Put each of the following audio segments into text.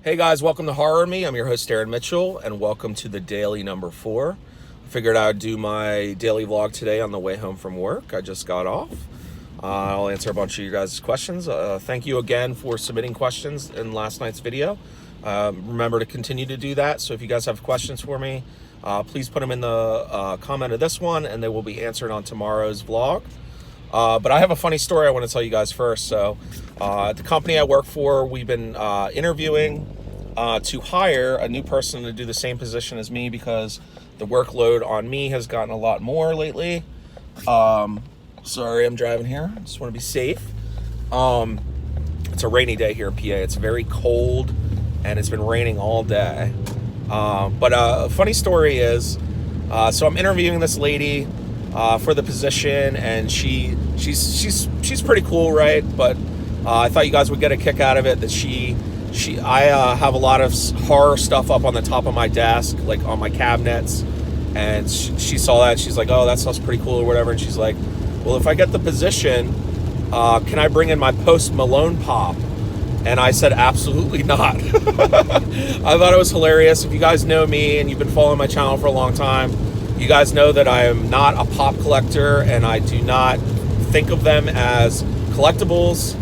Hey guys, welcome to Horror Me. I'm your host Aaron Mitchell, and welcome to the daily number 4. I figured I'd do my daily vlog today on the way home from work. I just got off. I'll answer a bunch of you guys' questions. Thank you again for submitting questions in last night's video. Remember to continue to do that. So if you guys have questions for me, please put them in the comment of this one, and they will be answered on tomorrow's vlog. But I have a funny story I want to tell you guys first. So the company I work for, we've been interviewing to hire a new person to do the same position as me because the workload on me has gotten a lot more lately. Sorry, I'm driving here. I just want to be safe. It's a rainy day here in PA. It's very cold and it's been raining all day. But a funny story is, so I'm interviewing this lady for the position, and she's pretty cool, right? But I thought you guys would get a kick out of it that I have a lot of horror stuff up on the top of my desk, like on my cabinets, and she saw that. She's like, oh, that stuff's pretty cool or whatever, and she's like, well, if I get the position, can I bring in my Post Malone pop? And I said, absolutely not. I thought it was hilarious. If you guys know me and you've been following my channel for a long time, you guys know that I am not a pop collector, and I do not think of them as collectibles.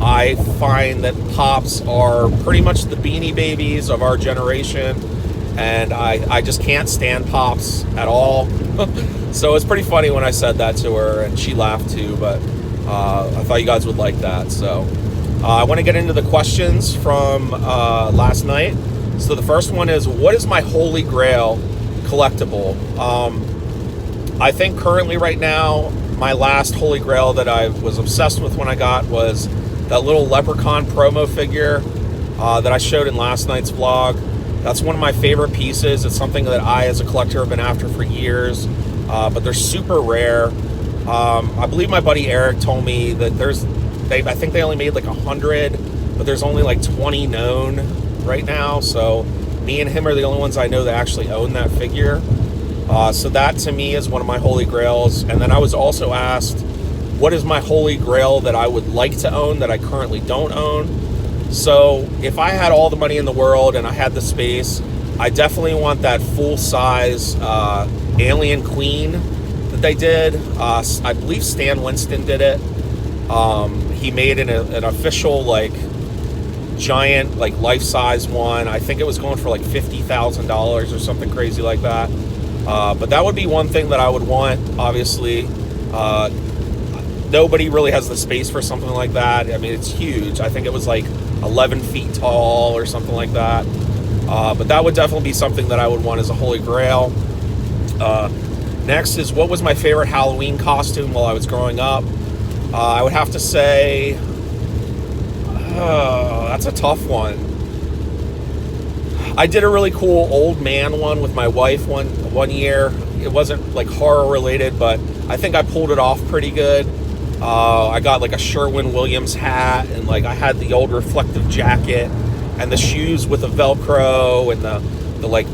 I find that pops are pretty much the Beanie Babies of our generation, and I just can't stand pops at all. So it's pretty funny when I said that to her, and she laughed too, but I thought you guys would like that. So I want to get into the questions from last night. So the first one is, what is my holy grail collectible? I think currently right now, my last holy grail that I was obsessed with when I got was that little leprechaun promo figure that I showed in last night's vlog. That's one of my favorite pieces. It's something that I, as a collector, have been after for years, but they're super rare. I believe my buddy Eric told me that I think they only made like 100, but there's only like 20 known right now. So me and him are the only ones I know that actually own that figure. So that to me is one of my holy grails. And then I was also asked, what is my holy grail that I would like to own that I currently don't own? So if I had all the money in the world and I had the space, I definitely want that full-size Alien Queen that they did. I believe Stan Winston did it. He made an official, like, giant, like, life-size one. I think it was going for like $50,000 or something crazy like that. But that would be one thing that I would want, obviously. Nobody really has the space for something like that. I mean, it's huge. I think it was like 11 feet tall or something like that. But that would definitely be something that I would want as a holy grail. Next is, what was my favorite Halloween costume while I was growing up? I would have to say, that's a tough one. I did a really cool old man one with my wife one year. It wasn't like horror related, but I think I pulled it off pretty good. I got like a Sherwin-Williams hat, and like I had the old reflective jacket and the shoes with the Velcro and the like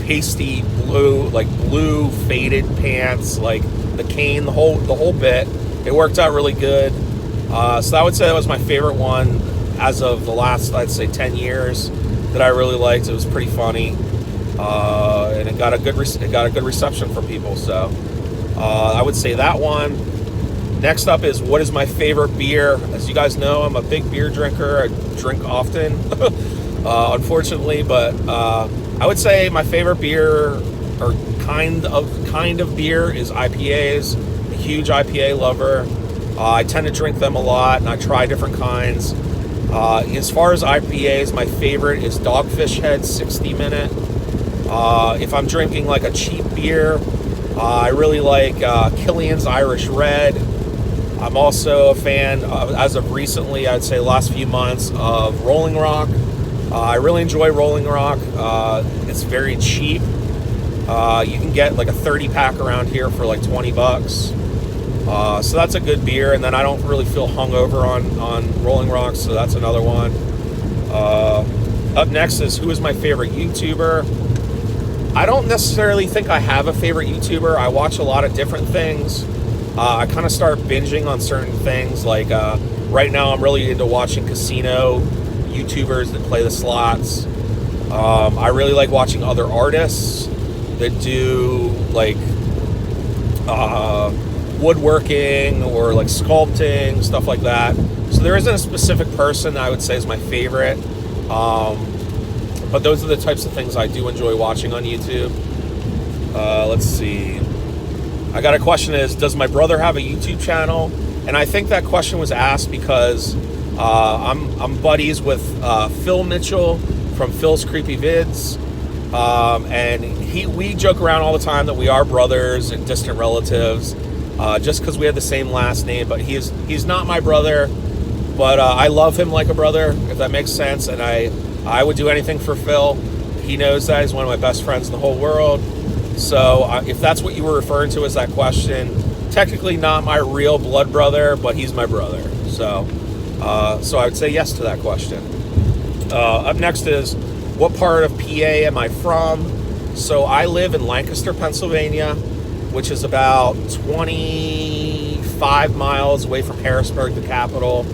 pasty blue faded pants, like the cane, the whole bit. It worked out really good. So I would say that was my favorite one as of the last, I'd say, 10 years that I really liked. It was pretty funny, and it got a good reception from people. So I would say that one. Next up is, what is my favorite beer? As you guys know, I'm a big beer drinker. I drink often, unfortunately, but I would say my favorite beer, or kind of beer, is IPAs. I'm a huge IPA lover. I tend to drink them a lot, and I try different kinds. As far as IPAs, my favorite is Dogfish Head 60 Minute. If I'm drinking like a cheap beer, I really like Killian's Irish Red. I'm also a fan, as of recently, I'd say the last few months, of Rolling Rock. I really enjoy Rolling Rock. It's very cheap. You can get like a 30-pack around here for like $20. So that's a good beer, and then I don't really feel hungover on Rolling Rock, so that's another one. Up next is, who is my favorite YouTuber? I don't necessarily think I have a favorite YouTuber. I watch a lot of different things. I kind of start binging on certain things. Like right now I'm really into watching casino YouTubers that play the slots. I really like watching other artists that do like woodworking or like sculpting, stuff like that. So there isn't a specific person that I would say is my favorite, but those are the types of things I do enjoy watching on YouTube. Let's see. I got a question is, does my brother have a YouTube channel? And I think that question was asked because I'm buddies with Phil Mitchell from Phil's Creepy Vids, and we joke around all the time that we are brothers and distant relatives, just because we have the same last name. But he's not my brother, but I love him like a brother, if that makes sense. And I would do anything for Phil. He knows that. He's one of my best friends in the whole world. So if that's what you were referring to as that question, technically not my real blood brother, but he's my brother. So I would say yes to that question. Up next is, what part of PA am I from? So I live in Lancaster, Pennsylvania, which is about 25 miles away from Harrisburg, the capital.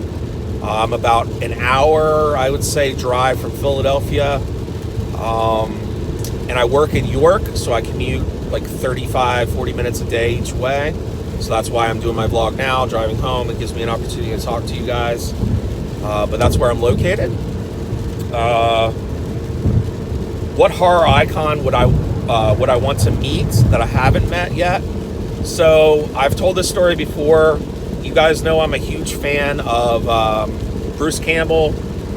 I'm about an hour, I would say, drive from Philadelphia. And I work in York, so I commute like 35, 40 minutes a day each way. So that's why I'm doing my vlog now, driving home. It gives me an opportunity to talk to you guys. But that's where I'm located. What horror icon would I want to meet that I haven't met yet? So I've told this story before. You guys know I'm a huge fan of Bruce Campbell.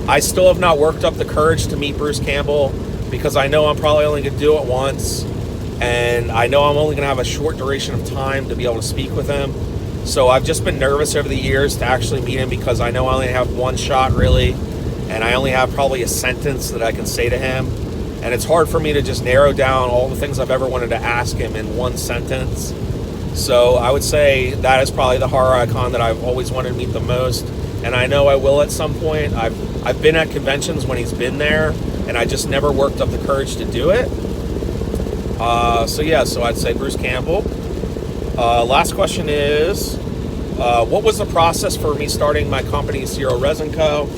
I still have not worked up the courage to meet Bruce Campbell because I know I'm probably only going to do it once, and I know I'm only going to have a short duration of time to be able to speak with him. So I've just been nervous over the years to actually meet him because I know I only have one shot really, and I only have probably a sentence that I can say to him. And it's hard for me to just narrow down all the things I've ever wanted to ask him in one sentence. So I would say that is probably the horror icon that I've always wanted to meet the most. And I know I will at some point. I've been at conventions when he's been there, and I just never worked up the courage to do it. So I'd say Bruce Campbell. Last question is, what was the process for me starting my company, Resin Co?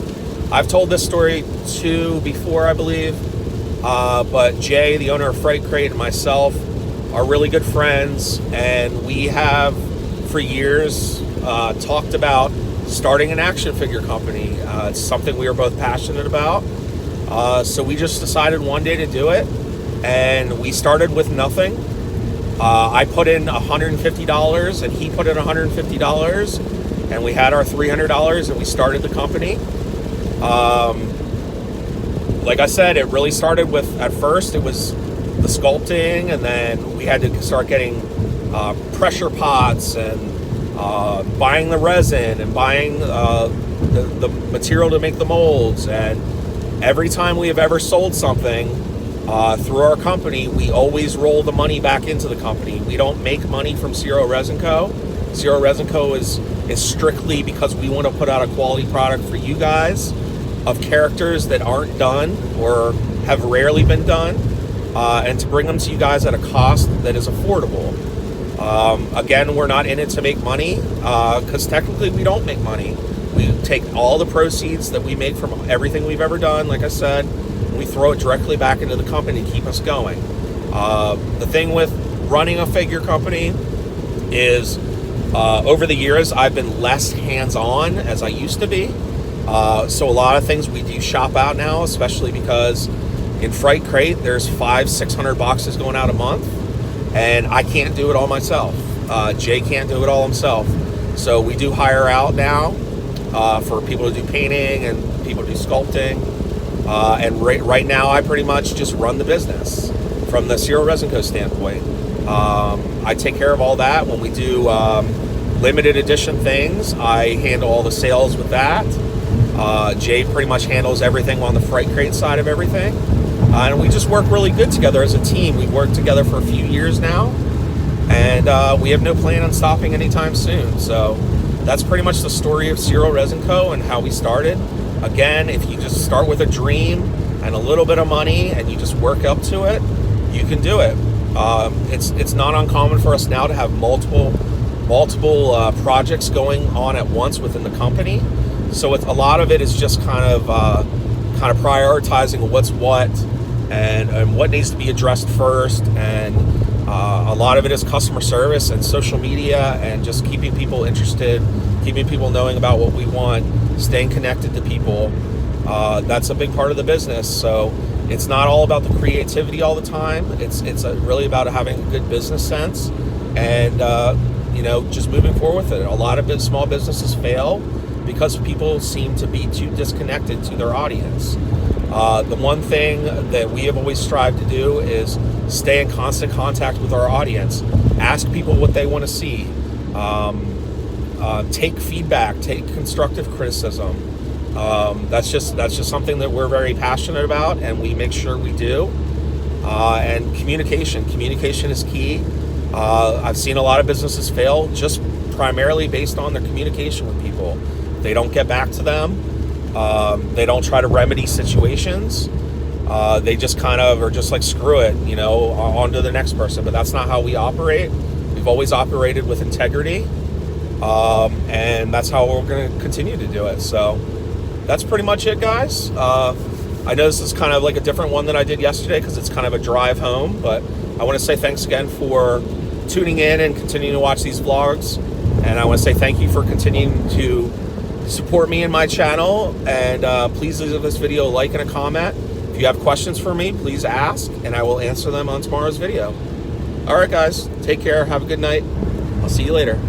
I've told this story too before, I believe. But Jay, the owner of Fright Crate, and myself are really good friends, and we have for years talked about starting an action figure company. It's something we are both passionate about. So we just decided one day to do it, and we started with nothing. I put in $150 and he put in $150, and we had our $300 and we started the company. Like I said, it really started with, at first it was the sculpting, and then we had to start getting pressure pots and buying the resin and buying the material to make the molds. And every time we have ever sold something through our company, we always roll the money back into the company. We don't make money from Resin Co. Resin Co. is strictly because we want to put out a quality product for you guys of characters that aren't done or have rarely been done, and to bring them to you guys at a cost that is affordable. Again, we're not in it to make money, because technically we don't make money. We take all the proceeds that we make from everything we've ever done, like I said, and we throw it directly back into the company to keep us going. The thing with running a figure company is, over the years, I've been less hands-on as I used to be. So a lot of things we do shop out now, especially because in Fright Crate, there's 500-600 boxes going out a month, and I can't do it all myself. Jay can't do it all himself. So we do hire out now for people to do painting and people to do sculpting. And right now, I pretty much just run the business from the Resin Co standpoint. I take care of all that. When we do limited edition things, I handle all the sales with that. Jay pretty much handles everything on the Fright Crate side of everything. And we just work really good together as a team. We've worked together for a few years now, and we have no plan on stopping anytime soon. So that's pretty much the story of Resin Co. and how we started. Again, if you just start with a dream and a little bit of money and you just work up to it, you can do it. It's not uncommon for us now to have multiple projects going on at once within the company. So a lot of it is just kind of kind of prioritizing what's what and what needs to be addressed first. And a lot of it is customer service and social media and just keeping people interested, keeping people knowing about what we want, staying connected to people. That's a big part of the business. So it's not all about the creativity all the time. It's really about having a good business sense and just moving forward with it. A lot of small businesses fail because people seem to be too disconnected to their audience. The one thing that we have always strived to do is stay in constant contact with our audience. Ask people what they want to see. Take feedback. Take constructive criticism. That's just something that we're very passionate about, and we make sure we do. And communication is key. I've seen a lot of businesses fail just primarily based on their communication with people. They don't get back to them. They don't try to remedy situations. They just kind of are just like, screw it, on to the next person. But that's not how we operate. We've always operated with integrity. And that's how we're going to continue to do it. So that's pretty much it, guys. I know this is kind of like a different one than I did yesterday because it's kind of a drive home. But I want to say thanks again for tuning in and continuing to watch these vlogs. And I want to say thank you for continuing to support me in my channel. And please leave this video a like and a comment. If you have questions for me, please ask, and I will answer them on tomorrow's video. All right, guys, take care. Have a good night. I'll see you later.